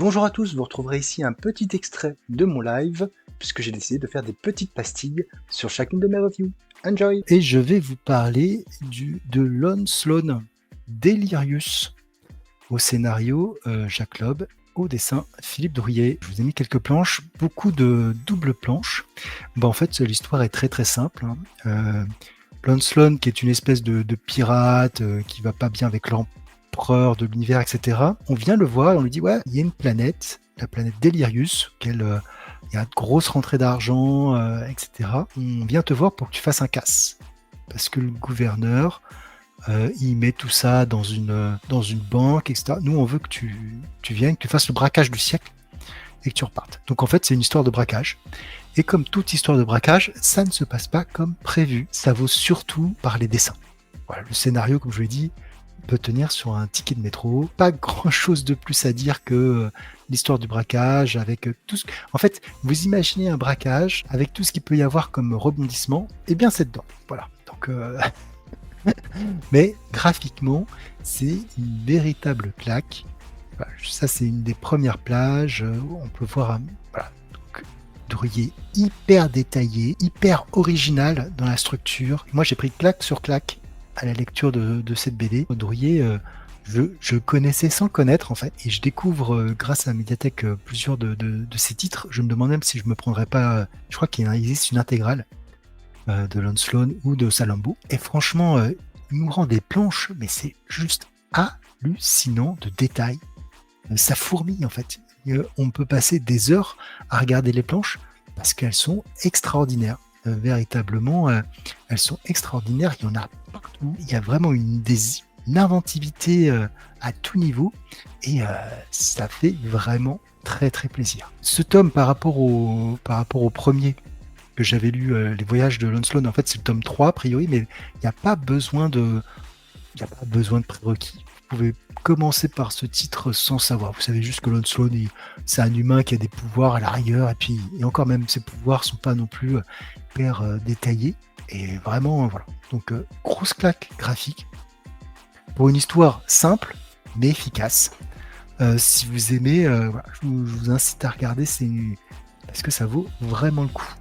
Bonjour à tous, vous retrouverez ici un petit extrait de mon live, puisque j'ai décidé de faire des petites pastilles sur chacune de mes reviews. Enjoy! Et je vais vous parler de Lon Sloan, Delirious, au scénario Jacques Loeb, au dessin Philippe Drouillet. Je vous ai mis quelques planches, beaucoup de doubles planches. En fait, l'histoire est très très simple. Lon Sloan, qui est une espèce de pirate qui va pas bien avec l'empereur de l'univers, etc. On vient le voir et on lui dit ouais, il y a une planète, la planète Delirious, il y a de grosses rentrées d'argent, etc. On vient te voir pour que tu fasses un casse. Parce que le gouverneur, il met tout ça dans une banque, etc. Nous, on veut que tu viennes, que tu fasses le braquage du siècle et que tu repartes. Donc en fait, c'est une histoire de braquage. Et comme toute histoire de braquage, ça ne se passe pas comme prévu. Ça vaut surtout par les dessins. Voilà, le scénario, comme je l'ai dit, peut tenir sur un ticket de métro. Pas grand-chose de plus à dire que l'histoire du braquage, avec tout ce... En fait, vous imaginez un braquage avec tout ce qu'il peut y avoir comme rebondissement, et bien c'est dedans. Voilà. Donc, mais graphiquement, c'est une véritable claque. Voilà, ça, c'est une des premières plages. On peut voir voilà, Drouillet hyper détaillé, hyper original dans la structure. Moi, j'ai pris claque sur claque à la lecture de cette BD. Drouillet, je connaissais sans connaître, en fait, et je découvre, grâce à la médiathèque, plusieurs de ses titres. Je me demande même si je me prendrais pas... je crois qu'il existe une intégrale de Lon Sloan ou de Salambo. Et franchement, il nous rend des planches, mais c'est juste hallucinant de détails. Ça fourmille, en fait. On peut passer des heures à regarder les planches parce qu'elles sont extraordinaires. Véritablement, elles sont extraordinaires. Il y en a partout. Il y a vraiment une inventivité à tout niveau et ça fait vraiment très très plaisir. Ce tome, par rapport au premier que j'avais lu, Les Voyages de Lon Sloan, en fait c'est le tome 3 a priori, mais il n'y a pas besoin de prérequis. Vous pouvez commencer par ce titre sans savoir. Vous savez juste que Lon Sloan, c'est un humain qui a des pouvoirs à la rigueur, et encore même, ses pouvoirs sont pas non plus hyper détaillés. Et vraiment, voilà. Donc, grosse claque graphique pour une histoire simple, mais efficace. Si vous aimez, voilà, je vous incite à regarder, parce que ça vaut vraiment le coup.